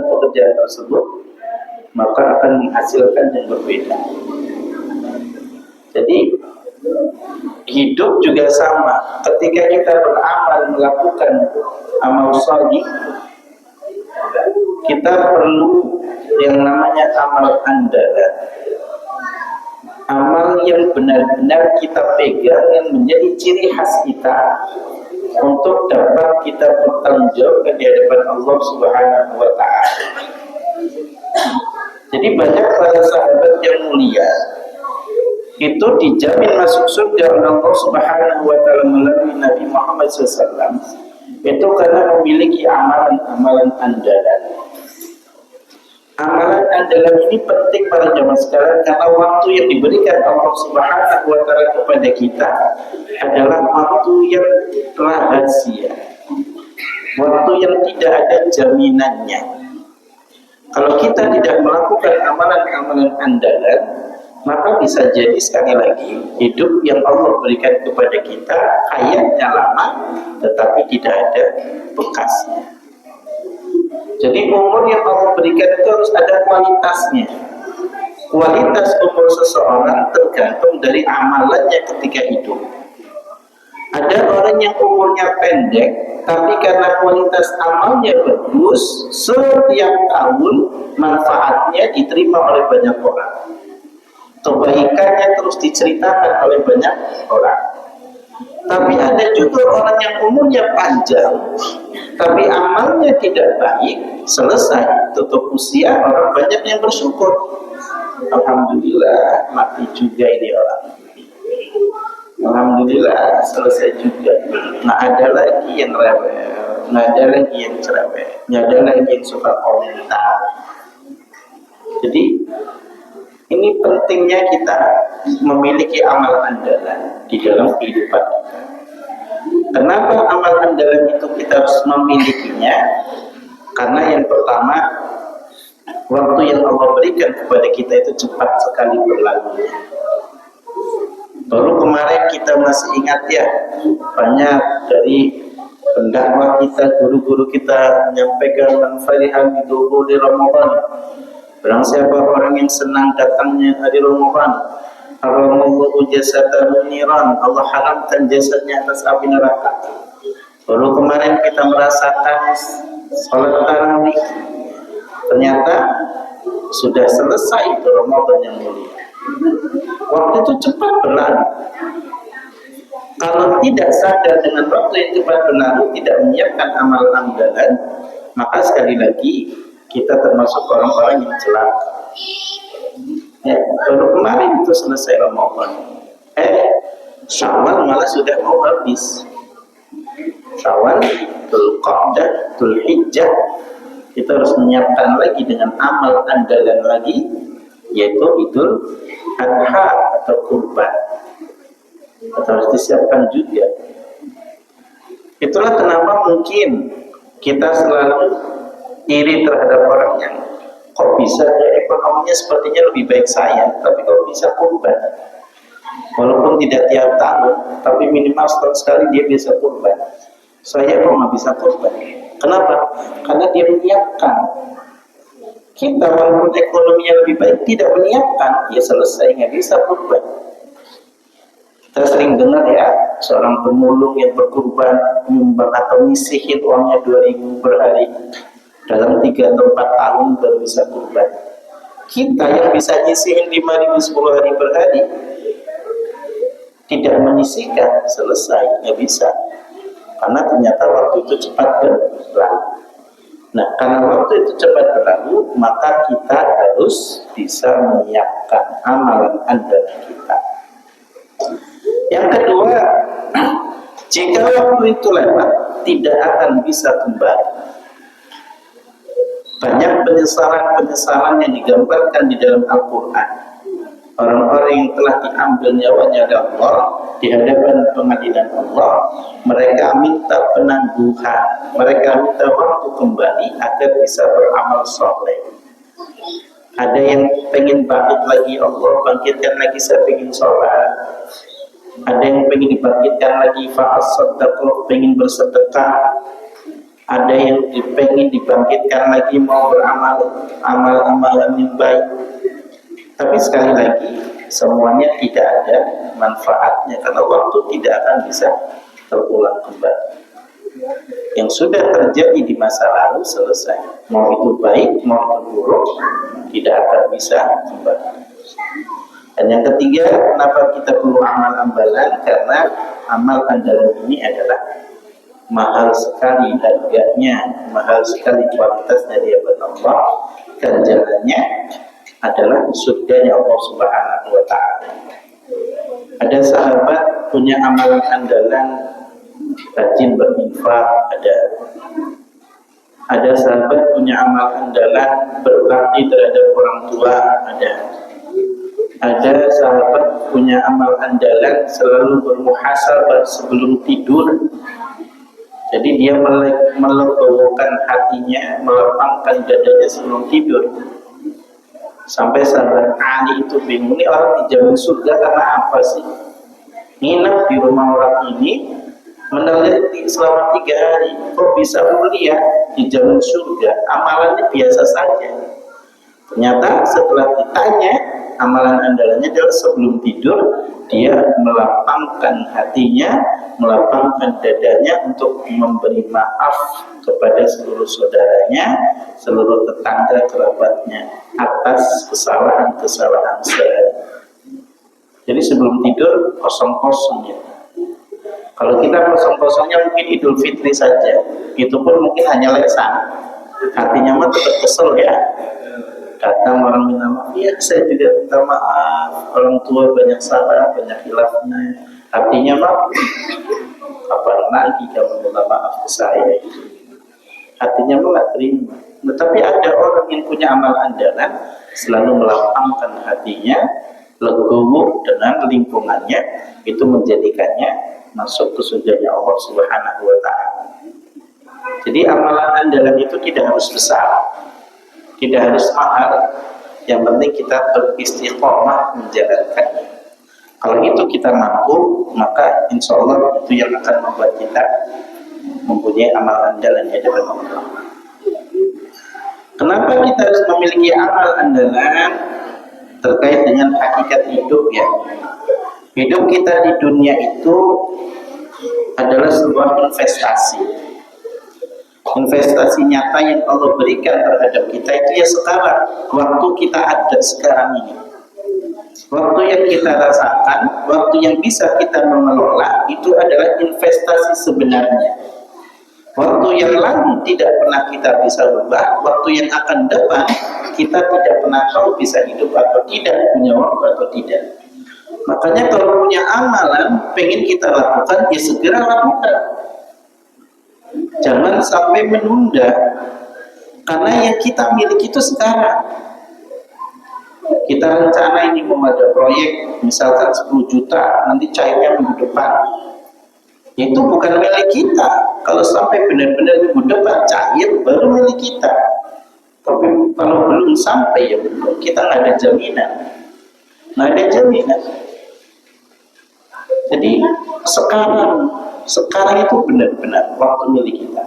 pekerjaan tersebut, maka akan menghasilkan yang berbeda. Jadi hidup juga sama. Ketika kita beramal, melakukan amal salih, kita perlu yang namanya amal andalan, amal yang benar-benar kita pegang, yang menjadi ciri khas kita untuk dapat kita bertanggung jawab di hadapan Allah Subhanahu wa Ta'ala. Jadi banyak para sahabat yang mulia itu dijamin masuk surga oleh Allah Subhanahu wa Ta'ala melalui Nabi Muhammad SAW, itu karena memiliki amalan-amalan andalan. Amalan andalan ini penting pada zaman sekarang karena waktu yang diberikan Allah Subhanahu wa Ta'ala kepada kita adalah waktu yang rahasia, waktu yang tidak ada jaminannya. Kalau kita tidak melakukan amalan-amalan andalan, maka bisa jadi sekali lagi hidup yang Allah berikan kepada kita hayatnya lama tetapi tidak ada bekasnya. Jadi umur yang Allah berikan itu harus ada kualitasnya. Kualitas umur seseorang tergantung dari amalannya ketika hidup. Ada orang yang umurnya pendek, tapi karena kualitas amalnya bagus, setiap tahun manfaatnya diterima oleh banyak orang. Kebaikannya terus diceritakan oleh banyak orang. Tapi ada juga orang yang umurnya panjang, tapi amalnya tidak baik, selesai, tutup usia, orang banyak yang bersyukur. Alhamdulillah, mati juga ini orang. Alhamdulillah, selesai juga. Nggak ada lagi yang rewel, nggak ada lagi yang cerewet, nggak ada lagi yang suka komentar. Jadi, ini pentingnya kita memiliki amal andalan di dalam kehidupan kita. Kenapa amal andalan itu kita harus memilikinya? Karena yang pertama, waktu yang Allah berikan kepada kita itu cepat sekali berlalu. Baru kemarin kita masih ingat ya, banyak dari pendakwah kita, guru-guru kita menyampaikan man fariha bi dukhuli Ramadan. Barang siapa orang yang senang datangnya hari Ramadan, haramallahu jasadahu niran, Allah haramkan jasadnya atas api neraka. Baru kemarin kita merasakan sholat tarawih, ternyata sudah selesai itu Ramadan yang mulia. Waktu itu cepat berlalu. Kalau tidak sadar dengan waktu yang cepat berlalu, tidak menyiapkan amal andalan, maka sekali lagi kita termasuk orang-orang yang celaka. Ya, baru kemarin itu selesai Ramadan. Syawal malah sudah mau habis. Syawal, Dzulqa'dah, Dzulhijjah, kita harus menyiapkan lagi dengan amal andalan lagi, yaitu Idul Adha atau kurban. Kita harus disiapkan juga. Itulah kenapa mungkin kita selalu iri terhadap orang yang kok bisa ya, ekonominya sepertinya lebih baik saya, tapi kok bisa kurban. Walaupun tidak tiap tahun, tapi minimal setahun sekali dia bisa kurban. Saya kok nggak bisa kurban. Kenapa? Karena dia menyiapkan. Kita walaupun ekonominya lebih baik tidak menyiapkan, ya selesai nggak bisa kurban. Kita sering dengar ya, seorang pemulung yang berkurban nyumbang atau nyisihin uangnya 2.000 per hari. Dalam 3 atau 4 tahun baru bisa kurban. Kita yang bisa nyisihin 5.000 10 hari per hari tidak menyisihkan, selesai, nggak bisa. Karena ternyata waktu itu cepat berlalu. Nah, karena waktu itu cepat berlalu, maka kita harus bisa menyiapkan amalan andalan kita. Yang kedua, jika waktu itu lewat, tidak akan bisa kembali. Banyak penyesalan-penyesalan yang digambarkan di dalam Al-Quran. Orang-orang yang telah diambil nyawanya oleh Allah di hadapan pengadilan Allah, mereka minta penangguhan, mereka minta waktu kembali agar bisa beramal soleh. Ada yang pengen bangkit lagi, Allah bangkitkan lagi, saya pengen sholat. Ada yang pengen dibangkitkan lagi, fa'as-sadaqah, pengen bersedekah. ada yang pengen dibangkitkan lagi, mau beramal amal-amalan yang baik. Tapi sekali lagi, semuanya tidak ada manfaatnya karena waktu tidak akan bisa terulang kembali. Yang sudah terjadi di masa lalu selesai, mau itu baik mau itu buruk, tidak akan bisa kembali. Dan yang ketiga, kenapa kita perlu amal-amalan? Karena amal andalan ini adalah mahal sekali harganya, mahal sekali kualitas dari Allah, dan jalannya adalah surganya Allah Subhanahu wa Ta'ala. Ada sahabat punya amalan andalan, rajin berinfak. Ada sahabat punya amal andalan, berbakti terhadap orang tua. Ada sahabat punya amal andalan, selalu bermuhasabah sebelum tidur. Jadi dia melegowokan hatinya, melapangkan dadanya sebelum tidur. Sampai sahabat Ali itu bingung, ini orang dijamin surga karena apa sih? Nginap di rumah orang ini, meneliti selama 3 hari, kok bisa mulia, dijamin surga? Amalannya biasa saja. Ternyata setelah ditanya, amalan andalannya adalah sebelum tidur dia melapangkan hatinya, melapangkan dadanya untuk memberi maaf kepada seluruh saudaranya, seluruh tetangga kerabatnya atas kesalahan-kesalahan sehari. Jadi sebelum tidur kosong-kosong ya. Kalau kita kosong-kosongnya mungkin Idul Fitri saja, itu pun mungkin hanya lesan, hatinya mah tetap kesel ya. Datang orang minta maaf, ya saya juga minta maaf, orang tua banyak salah, banyak khilafnya. Artinya mah kapan lagi kamu minta maaf ke saya? Hatinya mah nggak terima. Tetapi ada orang yang punya amal andalan, selalu melapangkan hatinya, legowo dengan lingkungannya, itu menjadikannya masuk ke surganya Allah Subhanahu wa Ta'ala. Jadi amalan andalan itu tidak harus besar, tidak harus mahal, yang penting kita beristiqomah menjalankannya. Kalau itu kita mampu, maka insya Allah itu yang akan membuat kita mempunyai amal andalan di hadapan Allah. Kenapa kita harus memiliki amal andalan? Terkait dengan hakikat hidup ya. Hidup kita di dunia itu adalah sebuah investasi. Investasi nyata yang Allah berikan terhadap kita itu ya sekarang, waktu kita ada sekarang ini, waktu yang kita rasakan, waktu yang bisa kita mengelola, itu adalah investasi sebenarnya. Waktu yang lalu tidak pernah kita bisa ubah, waktu yang akan depan kita tidak pernah tahu bisa hidup atau tidak, punya waktu atau tidak. Makanya kalau punya amalan pengen kita lakukan, ya segera lakukan. Jangan sampai menunda, karena yang kita miliki itu sekarang. Kita rencana ini mau ada proyek misalkan 10 juta, nanti cairnya minggu depan. Itu bukan milik kita. Kalau sampai benar-benar minggu depan cair, baru milik kita. Tapi kalau belum sampai ya belum, kita nggak ada jaminan. Nggak ada jaminan. Jadi sekarang itu benar-benar waktu milik kita.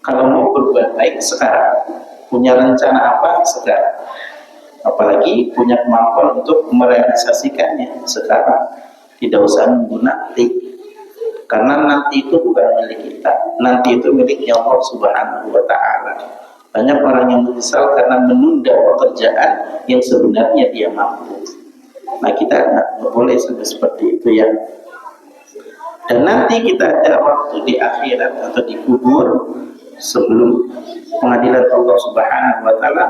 Kalau mau berbuat baik sekarang, punya rencana apa sekarang, apalagi punya kemampuan untuk merealisasikannya sekarang, tidak usah nunggu nanti, karena nanti itu bukan milik kita, nanti itu miliknya Allah Subhanahu wa Ta'ala. Banyak orang yang menyesal karena menunda pekerjaan yang sebenarnya dia mampu. Nah kita nggak boleh sampai seperti itu ya. Dan nanti kita ada waktu di akhirat atau di kubur sebelum pengadilan Allah Subhanahu wa Ta'ala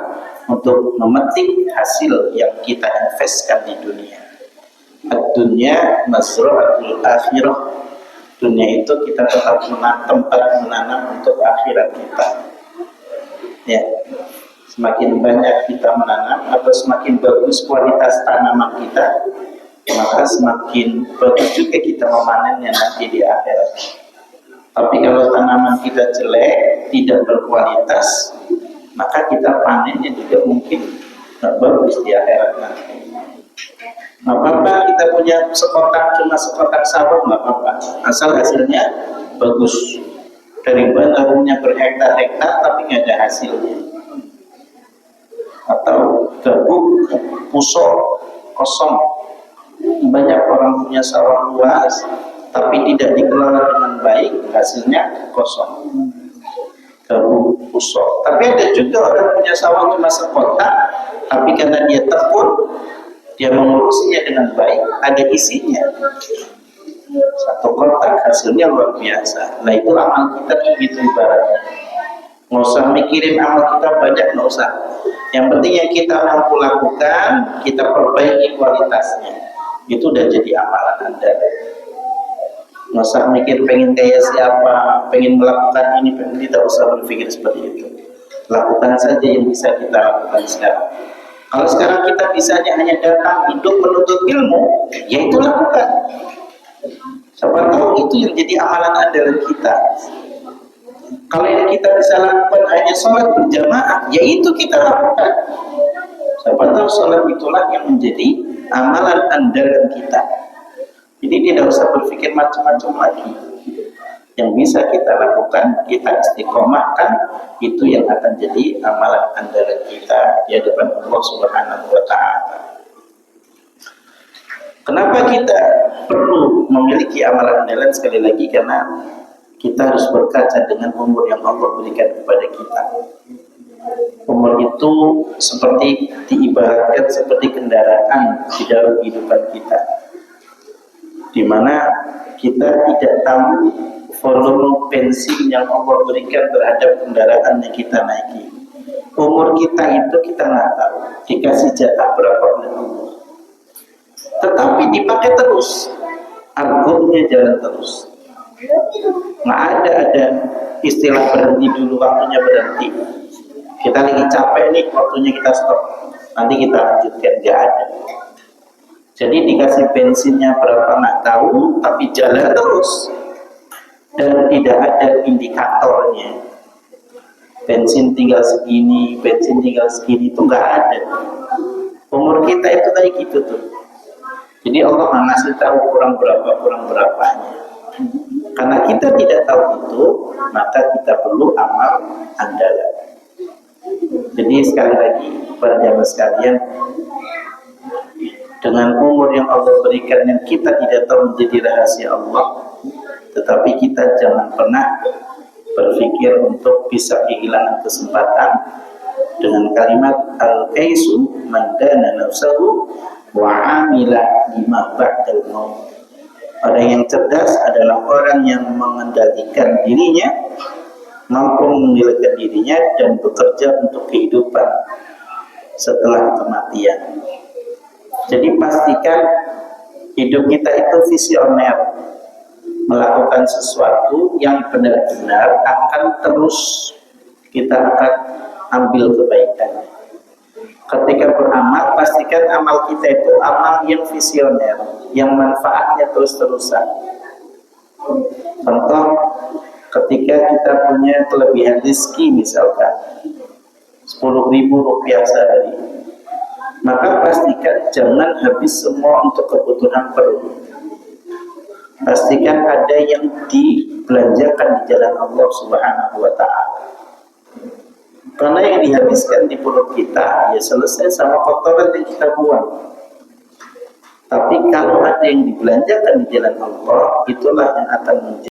untuk memetik hasil yang kita investkan di dunia. Ad-dunya mazra'atul akhirah. Dunia itu kita tetap tempat menanam untuk akhirat kita. Ya, semakin banyak kita menanam atau semakin bagus kualitas tanaman kita, maka semakin bagus juga kita memanennya nanti di akhirat. Tapi kalau tanaman kita jelek, tidak berkualitas, maka kita panennya juga mungkin tidak bagus di akhirat nanti. Nggak apa-apa kita punya sekotak, cuma sekotak sawah, nggak apa-apa, asal hasilnya bagus daripada punya berhektar-hektar tapi nggak ada hasilnya. Atau gabuk, pusok, kosong. Banyak orang punya sawah luas tapi tidak dikelola dengan baik, hasilnya kosong. Gabuk, pusok. Tapi ada juga orang punya sawah cuma sekotak, tapi karena dia tekun, dia mengurusinya dengan baik, ada isinya. Satu kotak hasilnya luar biasa. Nah itu amal kita begitu ibaratnya. Nggak usah mikirin amal kita banyak, nggak usah. Yang penting yang kita mampu lakukan, kita perbaiki kualitasnya. Itu udah jadi amalan Anda. Nggak usah mikir pengen kayak siapa, pengen melakukan ini, tidak usah berpikir seperti itu. Lakukan saja yang bisa kita lakukan sekarang. Kalau sekarang kita bisanya hanya datang hidup menuntut ilmu, ya itu lakukan. Siapa tahu itu yang jadi amalan andalan kita. Kalau yang kita bisa lakukan hanya sholat berjamaah, ya itu kita lakukan. Siapa tahu sholat itulah yang menjadi amalan andalan kita. Jadi tidak usah berpikir macam-macam lagi. Yang bisa kita lakukan, kita istiqomahkan, itu yang akan jadi amalan andalan kita di hadapan Allah Subhanahu wa Ta'ala. Kenapa kita perlu memiliki amalan andalan? Sekali lagi karena kita harus berkaca dengan umur yang Allah berikan kepada kita. Umur itu seperti diibaratkan seperti kendaraan di dalam kehidupan kita, di mana kita tidak tahu volume bensin yang Allah berikan terhadap kendaraan yang kita naiki. Umur kita itu kita nggak tahu, dikasih jatah berapa oleh Allah. Tetapi dipakai terus, argonya jalan terus. Nggak ada istilah berhenti dulu, waktunya berhenti. Kita lagi capek nih, waktunya kita stop, nanti kita lanjutkan, nggak ada. Jadi dikasih bensinnya berapa nggak tahu, tapi jalan terus dan tidak ada indikatornya. Bensin tinggal segini, bensin tinggal segini, itu nggak ada. Umur kita itu kayak gitu tuh. Jadi Allah nggak ngasih tahu kurang berapanya. Karena kita tidak tahu itu, maka kita perlu amal andalan. Jadi sekali lagi para jamaah sekalian, dengan umur yang Allah berikan yang kita tidak tahu menjadi rahasia Allah, tetapi kita jangan pernah berpikir untuk bisa kehilangan kesempatan dengan kalimat al-qaisu man dana nafsahu wa amila lima ba'dal maut. Orang yang cerdas adalah orang yang mengendalikan dirinya, mampu mengendalikan dirinya dan bekerja untuk kehidupan setelah kematian. Jadi pastikan hidup kita itu visioner, melakukan sesuatu yang benar-benar akan terus kita akan ambil kebaikan. Ketika beramal, pastikan amal kita itu amal yang visioner, yang manfaatnya terus-terusan. Contoh, ketika kita punya kelebihan rezeki misalkan 10.000 rupiah sehari, maka pastikan jangan habis semua untuk kebutuhan perut. Pastikan ada yang dibelanjakan di jalan Allah Subhanahu wa Ta'ala. Karena yang dihabiskan di perut kita ya selesai sama kotoran yang kita buang. Tapi kalau ada yang dibelanjakan di jalan Allah, itulah yang akan menjadi